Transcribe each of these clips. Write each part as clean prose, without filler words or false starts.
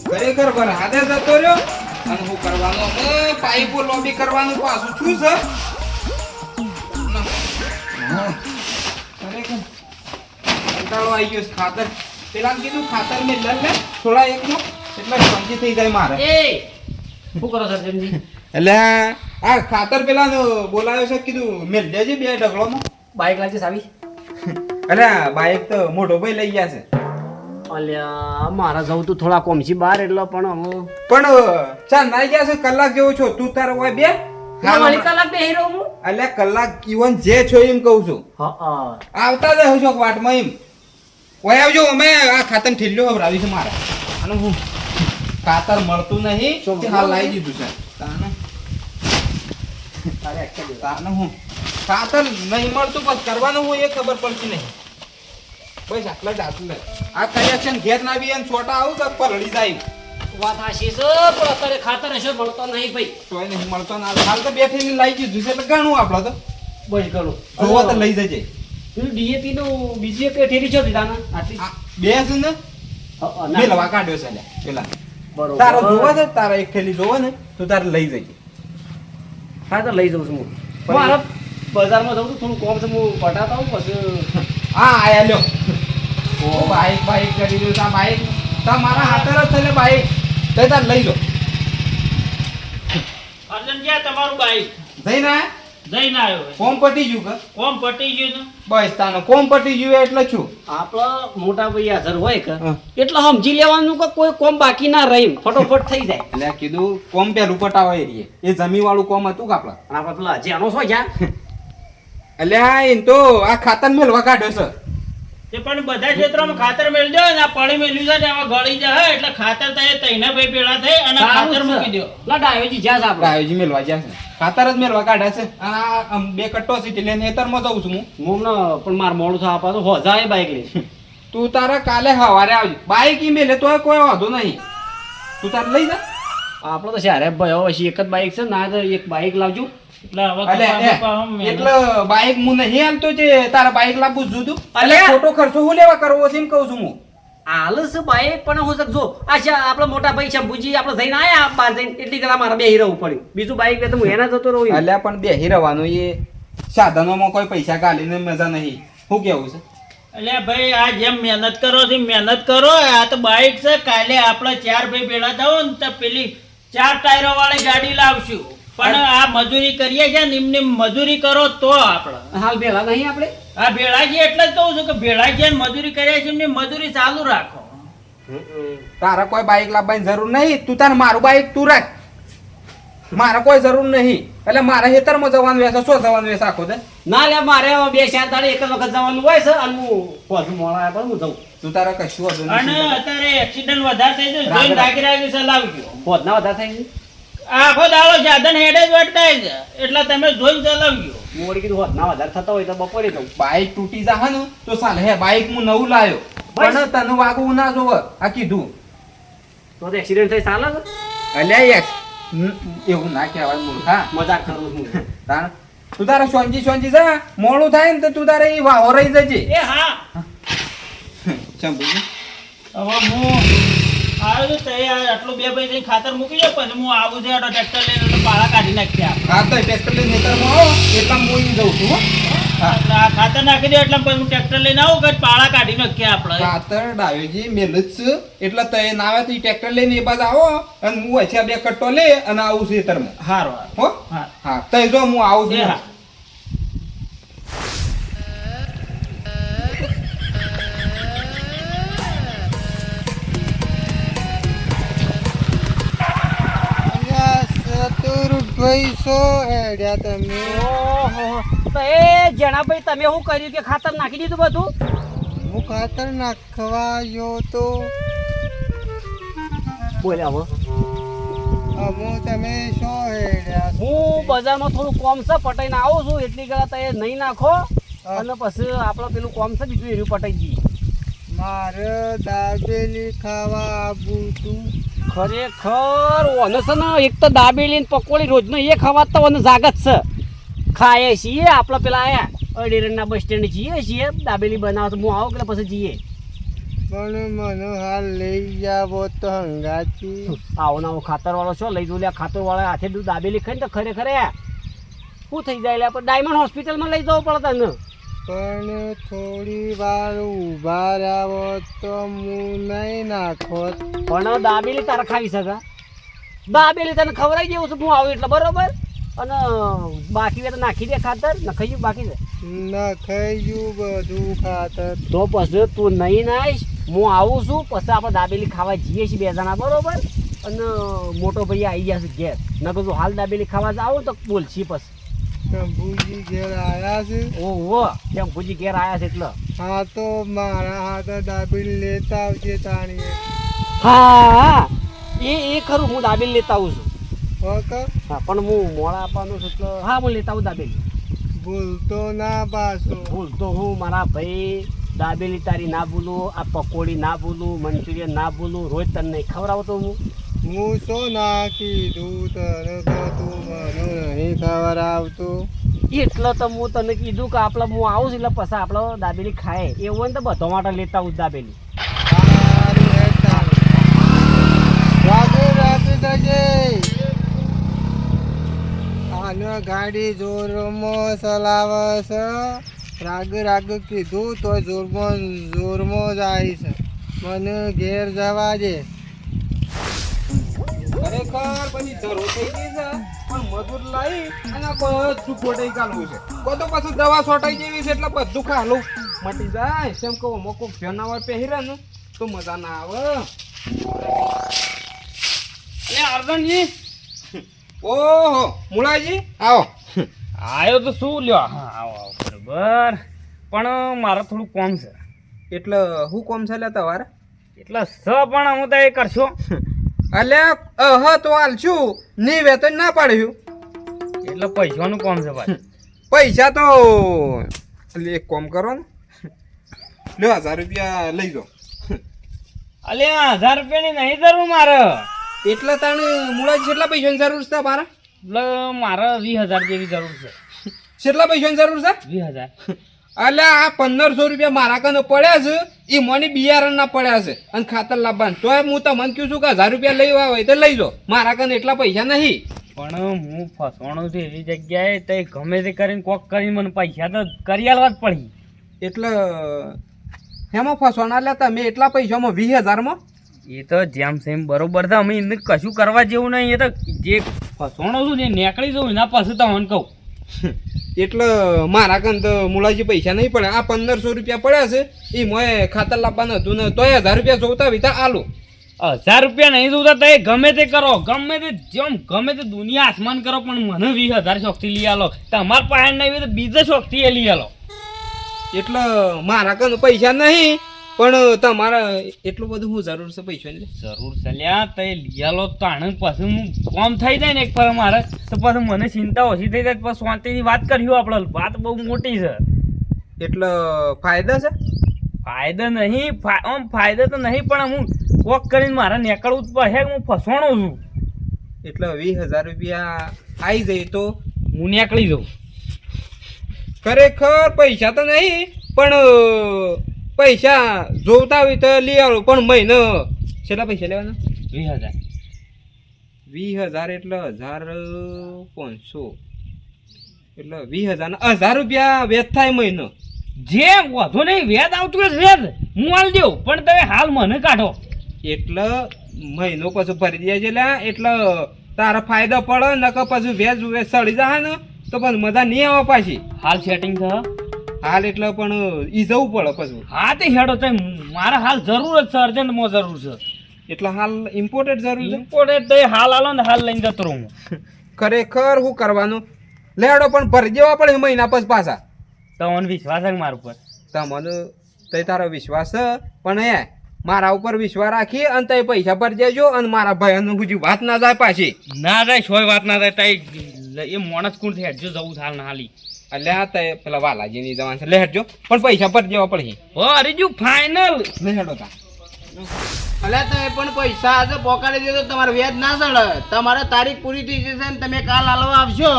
ખરેખર વરહાદે જતો રહ્યો અને હું કરવાનું પાઇપો લોબી કરવાનું પાછું છું છે ખરેખર કંટાળો આવી ગયો છે. ખાતર પેલા કીધું ખાતર મેં લઈ લે થોડા એકનો એટલે શાંતિ થઈ જાય મારે. શું કરો સરજનજી? એટલે આ ખાતર પેલા બોલાવ્યો છે કીધું મેલ દેજે બે ઢગલોમાં. બાઈક લાગશે સાવી? અરે બાઈક તો મોટો ભાઈ લઈ ગયા છે. અલ્યા મારા જવું તું થોડા કોમસી બહાર એટલે પણ હવે પણ ચાલ નાઈ ગયા છે કલાક જેવો છો તું તાર હોય બે વાળી કલાક બેહી રહું હું. એટલે કલાક ઈવન જે છો એમ કહું છું. હા આવતા જ છો વાટમાં એમ ઓય આવજો અમે આ ખાતર ઠેલ્યો હવરાવી છે મારે અને હું ખાતર મળતું નહીં તે હાલ લાવી દીધું છે તાને હું ખાતર નહીં મળતું બસ કરવાનું હું એ ખબર પડતી નહીં બસ આટલા જ આટલું આ કનેક્શન ઘેર ના બી છોટા આવું તો પલળી જાય વાત હાશી છે પણ અત્યારે ખાતર હશે મળતો નહીં ભાઈ. તોય નહીં મળતો ના હાલ તો બેઠીને લાવી દીધું છે એટલે ઘણું આપણે તો બસ ઘણું જોવો તો લઈ જજે પેલું ડીએપી નું બીજી એક ઠેરી છો દીધા ના આટલી બે છે ને મેલવા કાઢ્યો છે લે પેલા તારો બરોબર જોવા છે તારા એક થેલી જોવો ને તો તારે લઈ જજે હા તો લઈ જાઉં છું હું મારા બજારમાં જવું છું થોડું કોમ છે હું પટાતા આવું પછી હા આયા લ્યો ઓ બાઈક બાઈક કરી દઉં તા બાઈક તા મારા હાથર જ છે લે બાઈક તો તાર લઈ લો અર્જન જ્યાં તમારું બાઈક જઈને આયા? જઈને આવ્યો કોમ પટી ગયું કે કોમ પટી ગયું ને બસ તાનો કોમ પટી ગયું એટલે છું આપણા મોટા ભાઈ હાજર હોય કે હા. એટલે સમજી લેવાનું કે કોઈ કોમ બાકી ના રહી ફટોફટ થઈ જાય. એટલે કીધું કોમ પેલું પટાવા એરીએ એ જમી વાળું કોમ હતું કે આપડા અને આપણે પેલા જેનો છો જ્યાં એટલે હા એમ તો આ ખાતર મેલવા કાઢ્યો છે તે પણ બધા ક્ષેત્રોમાં ખાતર મેળજો ને આ પાણી મેળ્યું છે ને આમાં ગળી જાય એટલે ખાતર થાય તૈના ભાઈ પેલા થઈ અને ખાતર મૂકી દો. પેલા ડાયોજી જ્યાં છે આપણે ડાયોજી મેલવા જ્યાં છે ખાતર જ મેલવા કાઢ્યા છે અને આ આમ બે કટ્ટો સીટી લઈને હેતરમાં જઉં છું હું હું પણ માર મોડું થવા પાછું હોજાય બાઈક લઈ તું તારા કાલે સવારે આવજે બાઈક ઈ મેલે તોય કોઈ વાંધો નહીં તું તારે લઈ જા આપણે તો સારે ભાઈ હવે એક જ બાઈક છે ના તો એક બાઈક લાવજો એટલે હવે અલે, એટલે બાઈક હું નહીં હાલતો છે તારા બાઈક લાવવું જ જુદું એટલે અલે. ખોટો ખર્ચો હું લેવા કરવો છે એમ કહું છું હું આલસ બાઈક પણ હું જો આ આપણા મોટા ભાઈ શંભુજી આપણે જઈને આયા બહાર જઈને એટલી કલા મારા બેહી રહેવું પડ્યું બીજું બાઈક તો હું એના જતો રહું અલ્યા પણ બેહી રહેવાનું એ સાધનોમાં કોઈ પૈસા કાઢીને મજા નહીં શું કેવું છે એટલે ભાઈ આ જેમ મહેનત કરો છો મહેનત કરો આ તો બાઈક છે કાલે આપણે ચાર ભાઈ ભેળા થાવ ને તો પેલી 4 ટાયરો વાળી ગાડી લાવશું પણ આ મજૂરી કરીએ છે ને એમની મજૂરી કરો તો આપણે હાલ ભેળા નહીં આપણે આ ભેળા છે એટલે જ કહું છું કે ભેળા છે ને મજૂરી કર્યા છે એમની મજૂરી ચાલુ રાખો. તારા કોઈ બાઈક લાવવાની જરૂર નહીં તું તાર મારું બાઈક તું રાખ મારે કોઈ જરૂર નહીં એટલે મારે ખેતરમાં જવાનું વેસે શું જવાનું વેસે આખો દે ના લે મારે હવે 2-4 દાડે એક જ વખત જવાનું હોય છે અને હું પાછું મોડા આવ્યા પછી હું જઉં તું તારા કશું વાંધો અને નહીં અત્યારે એક્સિડન્ટ વધારે થઈ જાય જોઈને રાગી રાગી ચલાવજો. પોતના વધારે થાય છે આખો દાડો સાધન હેડે જ વટકાય છે એટલે તમે જોઈને ચલાવજો. મોડી કીધું હોત ના વધારે થતા હોય તો બપોરે જઉં બાઈક તૂટી જા ને તો ચાલે હે બાઈક હું નવું લાવ્યો પણ તને વાગવું ના જોવે આ કીધું તો એક્સિડન્ટ થઈ ચાલે છે અલ્યા એવું ના કહેવાય મૂર્ખા મજાક કરું છું તાણ તું તારે સોંજી જા મોડું થાય ને તો તું તારે ઈ વાહો રહી જજે એ હા ચંપુજી હવે હું આવ્યો છું તો આટલું 2 પૈસા ખાતર મૂકી દો પછી હું આવું છે ટ્રેક્ટર લઈને એટલે પાળા કાઢી નાખીએ આપણે. હા તો ટ્રેક્ટર લઈને ખેતરમાં આવો એટલા હું ઈ જઉં છું હો. હા એટલે આ ખાતર નાખી દો એટલે પછી હું ટ્રેક્ટર લઈને આવું કે પાળા કાઢી નાખીએ આપણે. ખાતર ડાયોજી મેલું જ છે એટલે તય ના આવે તો ઈ ટ્રેક્ટર લઈને એ બાજુ આવો અને હું વચ્ચે 2 કટ્ટો લે અને આવું છું ખેતરમાં હારું હો હા હા તય જો હું આવું એ છું હા ચતુરભાઈ શો હેડ્યા તમે ઓહો તો એ જણાભાઈ તમે શું કર્યું કે ખાતર નાખી દીધું બધું હું ખાતર નાખવા ગયો તો બોલ્યા હવે હું તમે શો હેડ્યા હું બજારમાં થોડું કોમ છે પટાઈને આવું છું એટલી ગળા તો એ નહીં નાખો અને પછી આપણે પેલું કોમ છે બીજું એર્યું પટાઈ જઈએ મારે દાબેલી ખાવા આવું તું ખરેખર ઓને છે ને એક તો દાબેલી ને પકોડી રોજનો એ ખવાતા ઓને જાગત છે ખાઈએ છીએ આપણે પેલા આયા અડીરણના બસ સ્ટેન્ડ જઈએ છીએ દાબેલી બનાવો તો હું આવું એટલે પછી જઈએ પણ મને હાલ લઈ જાવો તો હંગાચી. આવો નવો ખાતર વાળો છો લઈ જવું લે, ખાતર વાળા હાથે દૂધ દાબેલી ખાઈને તો ખરેખર શું થઈ જાય લે, આપણે ડાયમંડ હોસ્પિટલમાં લઈ જવું પડે તને. પણ થોડી વાર ઊભા રહો તો હું નહીં નાખોત. પણ દાબેલી તારે ખાવી શકે, દાબેલી તને ખવડાવી દેવું છું હું આવું એટલે બરોબર. અને બાકી હોય તો નાખી દે ખાતર, નખાઈ ગયું બાકી છે નખાઈ બધું ખાતર. તો પછી તું નહીં નાઈશ, હું આવું છું પછી આપણે દાબેલી ખાવા જઈએ છીએ 2 જણા બરોબર. અને મોટો ભાઈ આવી જશે ઘેર, ન તો તું હાલ દાબેલી ખાવા જાવ તો બોલશી પછી. શંભુજી ઘેર આવ્યા છે. ઓહો કેમ ભુજી ઘેર આવ્યા છે એટલે. હા તો મારા હાથે દાબેલી લેતા આવજે તાણીએ. હા એ ખરું, હું દાબેલી લેતા આવું છું. ઓકે હા પણ હું મોડા આપવાનું છું એટલે હા હું લેતા આવું દાબેલી. ભૂલતો ના પાછો. ભૂલ તો હું મારા ભાઈ, દાબેલી તારી ના ભૂલું, આ પકોડી ના ભૂલું, મંચુરિયન ના ભૂલું, રોજ તને નહીં ખવડાવતો હું તો ના કીધું તને કે તું મને નહીં ખવડાવતું. એટલે તો હું તને કીધું કે આપણે હું આવું છું એટલે પછી આપણે દાબેલી ખાય એવું હોય ને તો બધા માટે લેતા આવું દાબેલી. સારું હેઠા રાખી દેજે. આનો ગાડી જોરમાં ચલાવે છે. રાગ કીધું તો જોરમાં જાય છે. મને ઘેર જવા દે. ખરેખર પછી જરૂર થઈ ગઈ છે પણ મજૂર લાવી અને આ બધું ખોટાઈ કાઢવું છે. બધું પાછું દવા છોટાઈ જેવી છે એટલે બધું ખાલું મટી જાય. કેમ કહો મોકો ફેનાવર પહેરે ને તો મજા ના આવે. એટલે અર્જનજી ઓહો મુળાજી આવો. આવ્યો તો શું લ્યો. હા આવો આવો બરોબર. પણ મારે થોડું કોમ છે. એટલે હું કોમ છે લે તમારે? એટલે પણ હું તો એ કરશો. અલ્યા તો હાલશું ની વેતન ના પાડ્યું એટલે પૈસાનું કોમ છે ભાઈ. પૈસા તો એટલે એક કામ કરો ને, લ્યો 1000 રૂપિયા લઈ જાઓ. અલે 1000 રૂપિયાની નહીં જરૂર મારે. એટલે તાણે મુળાજી કેટલા પૈસાની જરૂર છે મારા? એટલે મારે 20000 જેવી જરૂર છે. કેટલા પૈસાની જરૂર છે? 20000. અલ્યા આ 1500 રૂપિયા મારા કને પડ્યા છે, એ મને બિયારણના પડ્યા છે અને ખાતર લાવવાનું. તોય હું તમને કહું છું કે 1000 રૂપિયા લેવા હોય તો લઈ જાઓ, મારા કને એટલા પૈસા નહીં. પણ હું ફસવાનો છું એવી જગ્યાએ તો ગમે તે કરીને કોક કરીને મને પૈસા તો કરી આલવા જ પડી. એટલે એમાં ફસવાના લે તમે એટલા પૈસામાં 20000માં? એ તો જેમ સેમ બરોબર છે. અમે એને કશું કરવા જેવું નહીં. એ તો જે ફસવાનો છું ને નીકળી જવું એના પાસે તો મને કહું. એટલે મારા કન તો મુળાજી પૈસા નહીં પડે. આ 1500 રૂપિયા પડ્યા છે, એ મોએ ખાતર લાવવાનું હતું ને તોય 1000 રૂપિયા જોતા વિતા આલું. 1000 રૂપિયા નહીં જોતા તો એ ગમે તે કરો, ગમે તે જેમ ગમે તે દુનિયા આસમાન કરો, પણ મને 20000 શોખથી લઈ આલો. તમારા પાસે નહીં હોય તો બીજા શોખથી એ લઈ આલો. એટલે મારા કન પૈસા નહીં પણ તમારા એટલું બધું હું જરૂર છે પૈસાની? જરૂર ચાલ્યા તો એ લઈ આલો તાણે પછી હું કોમ થઈ જાય ને એક ફર મારે તો પછી મને ચિંતા ઓછી થઈ જાય. પછી શાંતિની વાત કર્યું આપણે. વાત બહુ મોટી છે. એટલે ફાયદા છે? ફાયદો નહીં, ફાયદો તો નહીં પણ હું કોક કરીને મારે નીકળવું જ પડે. હું ફસવાનો છું. એટલે 20000 રૂપિયા આવી જાય તો હું નીકળી જાઉં. ખરેખર પૈસા તો નહીં પણ પૈસા જોતા હોય તો લઈ આવો. પણ મહિને કેટલા પૈસા લેવાના? 20000. 20000 એટલે 1500 એટલે 20000 ના 1000 રૂપિયા વેચ થાય મહિનો. જે વધુ નહીં વેદ આવતું હોય વેદ હું હાલ દઉં, પણ તમે હાલ મને કાઢો. એટલે મહિનો પછી ભરી દે છે એટલે તારા ફાયદો પડે ને કે પછી વેજ સડી જાય ને તો પછી મજા નહીં આવે પાછી. હાલ સેટિંગ છે હાલ એટલે પણ ઈ જવું પડે પછી. હા તે હેડો તો મારે હાલ જરૂર જ છે, અર્જન્ટમાં જરૂર છે. એટલે હાલ ઇમ્પોર્ટેડ જરૂર છે. ઇમ્પોર્ટેન્ટ તો હાલ આલો ને હાલ લઈને જતો રહું. ખરેખર શું કરવાનું લેડો પણ ભરી દેવા પડે મહિના પછી પાછા. તમને વિશ્વાસ છે મારા ઉપર? તમને તો તારો વિશ્વાસ છે પણ મારા ઉપર વિશ્વાસ રાખી અને તે પૈસા ભરી દેજો અને મારા ભાઈ બીજી વાત ના જાય પાછી. ના જાય સોય વાત ના જાય. તઈ એ માણસ કોણ થી હેડજો જવું હાલ ના હાલી. એટલે આ તે પેલા વાલાજી ની જવાનું છે લેહડજો પણ પૈસા ભરી દેવા પડે. ઓ હરીજુ ફાઇનલ લેહડો તા. અલ્યા તમે પણ પૈસા આજે પોકાડી દે તો તમારે વ્યાજ ના ચડે. તમારે તારીખ પૂરી થઈ જશે ને તમે કાલ હાલવા આવશો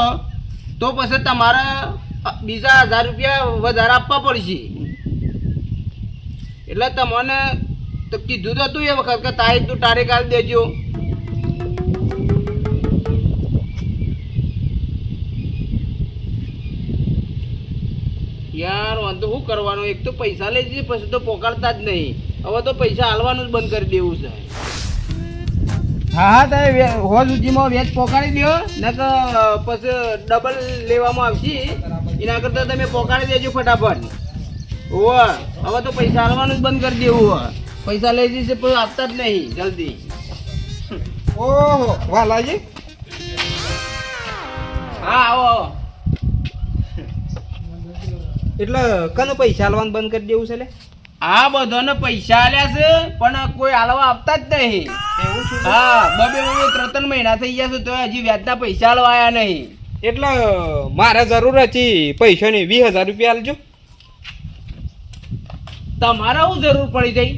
તો પછી તમારે બીજા 1000 રૂપિયા વધારે આપવા પડશે. એટલે તમને તો કીધું તો તું એ વખત કે તારીખ તું તારીખ આલી દેજો. યાર વાંધો શું કરવાનું, એક તો પૈસા લઈ જઈએ પછી તો પોકારતા જ નહીં. હવે તો પૈસા હાલવાનું જ બંધ કરી દેવું છે. હા તમે હોજ સુધીમાં વેચ પોકાડી દો ને કે પછી ડબલ લેવામાં આવશે. એના કરતાં તમે પોકાડી દેજો ફટાફટ. ઓહ હવે તો પૈસા હાલવાનું જ બંધ કરી દેવું. પૈસા લઈ જશે પણ આપતા જ નહીં જલ્દી. ઓહો વાલાજી, હા આવો. એટલે કને પૈસા આલવાનું બંધ કરી દેવું છે લે? આ બધાને પૈસા આલ્યા છે પણ કોઈ હાલવા આપતા જ નહીં. એવું શું? હા બબે 3 મહિના થઈ ગયા છે તો હજી વ્યાજના પૈસા હાલવા આયા નહીં. એટલે મારે જરૂર હતી પૈસાની 20,000 રૂપિયા આલજો. તમારે શું જરૂર પડી ગઈ?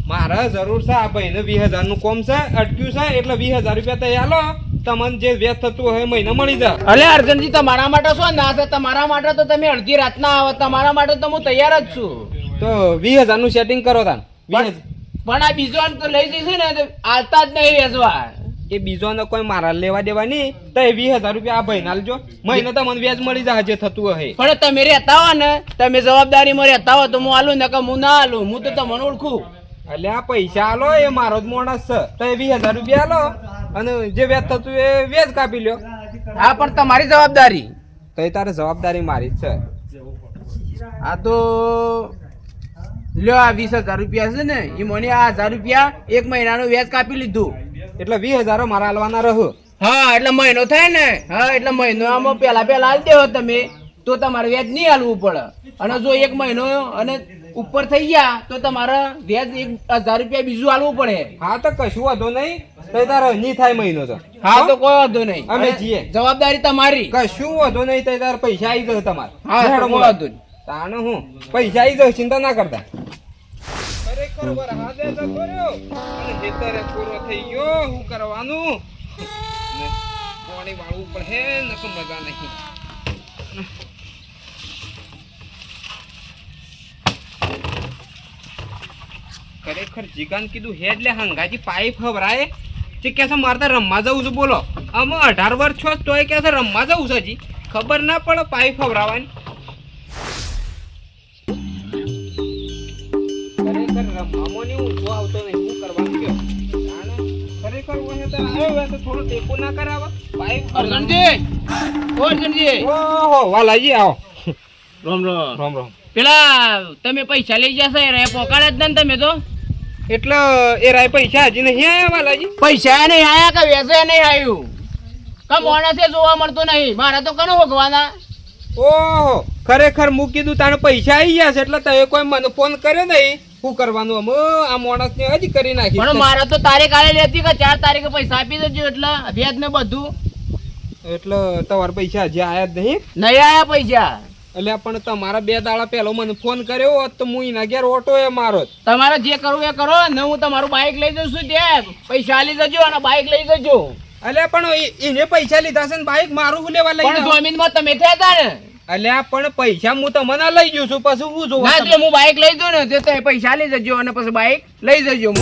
મારે જરૂર છે આ ભાઈને 20,000 નું કોમ છે, અટક્યું છે એટલે 20,000 રૂપિયા તઈ આલો. તમને જે વ્યાજ થતું હોય મહિને મળી જાય. અલે અર્જનજી તમારા માટે શું ના છે? તમારા માટે તો તમે અડધી રાતના આવો. તમારા માટે તો હું તૈયાર જ છું. તો 20,000 નું સેટિંગ કરો તાન. પણ આ બીજો તો લઈ જઈશું ને તો આલતા જ નહીં વેચવા. એ બીજો ને કોઈ મારા લેવા દેવા નહીં તો એ 20,000 રૂપિયા આ ભાઈને આલજો. મહિને તમને વ્યાજ મળી જાય જે થતું હોય. પણ તમે રહેતા હો ને, તમે જવાબદારીમાં રહેતા હો તો હું આલું ને કે હું ના આલું. હું તો તમને ઓળખું. એટલે આ પૈસા આલો એ મારો જ માણસ છે તો એ 20,000 રૂપિયા આલો અને જે વ્યાજ થતું એ વ્યાજ કાપી લ્યો. હા પણ તમારી જવાબદારી. તો એ તારે જવાબદારી મારી જ છે. આ તો લ્યો આ 20,000 રૂપિયા છે ને એ મને આ 1,000 રૂપિયા 1 મહિનાનું વ્યાજ કાપી લીધું. એટલે 20,000 મારા આલવાના રહો. હા એટલે મહિનો થાય ને. હા એટલે મહિનો આમાં પેલા આલી દેવો તમે તો તમારે વ્યાજ નહીં આલવું પડે. અને જો 1 મહિનો અને ઉપર થઈ ગયા તો તમારે વ્યાજ 1,000 રૂપિયા બીજું આલવું પડે. હા તો કશું વાંધો નહીં તો તારે નહીં થાય મહિનો તો. હા તો કોઈ વાંધો નહીં. અમે અને છીએ. જવાબદારી તમારી. કશું વાંધો નહીં તો તારે પૈસા આવી જશે તમારે. હા તો કોઈ વાંધો નહીં. તાણે હું પૈસા આવી જશે, ચિંતા ના કરતા. ખરેખર વરસાદે જતો રહ્યો અને ખેતરે પૂરો થઈ ગયો. શું કરવાનું? ને પાણી વાળવું પડે ને તો મજા નહીં. ખરેખર જીગાન કીધું હે એટલે હંગાજી પાઇપ હવરાય જે કે છે મારે તો રમવા જવું છે. બોલો અમે 18 વર્ષ છો તોય કે છે રમવા જવું છે. હજી ખબર ના પડે પાઇપ હવરાવાની. ખરેખર રમવામાં નહીં ઊંચો આવતો નહીં. શું કરવાનું કયો? ખરેખર ઓને તો આવ્યો હોય તો થોડો ટેકો ના કરાવે પાઇપ. અર્જનજી ઓ અર્જનજી. ઓહો વાલાજી આવો. રામ રામ. રામ રામ. પેલા તમે પૈસા લઈ જશે રે પોકાડે જ ને તમે તો. એટલે એ રાય પૈસા હજી નહીં આયા વાલાજી? પૈસા નહીં આયા કે વેસે નહીં આવ્યું કે માણસે જોવા મળતો નહીં. મારા તો કનો ભોગવાના. ઓહો ખરેખર હું કીધું તાણે પૈસા આવી ગયા છે એટલે તમે કોઈ મને ફોન કર્યો નહીં. શું કરવાનું? અમે આ માણસ ને હજી કરી નાખી. પણ મારા તો તારીખ આલેલી હતી કે 4 તારીખે પૈસા આપી દેજો એટલે વ્યાજ ને બધું. એટલે તમારા પૈસા હજી આયા જ નહીં? નહીં આયા પૈસા. એટલે પણ તમારા 2 દાડા પહેલો મને ફોન કર્યો હોત તો હું એના ઘેર ઓટો એ મારો જ. તમારે જે કરવું એ કરો ને. હું તમારું બાઇક લઈ જઉં છું ત્યાં પૈસા આલી જજો અને બાઇક લઈ જજો. એટલે પણ એને પૈસા લીધા છે ને બાઈક મારું હું લેવા લઈ પણ જમીનમાં તમે થયા હતા ને. અલ્યા પણ પૈસા હું તમને લઈ જઉં છું પછી હું જોવા. ના એટલે હું બાઇક લઈ જઉં ને તે પૈસા લઈ જજો અને પછી બાઇક લઈ જજો.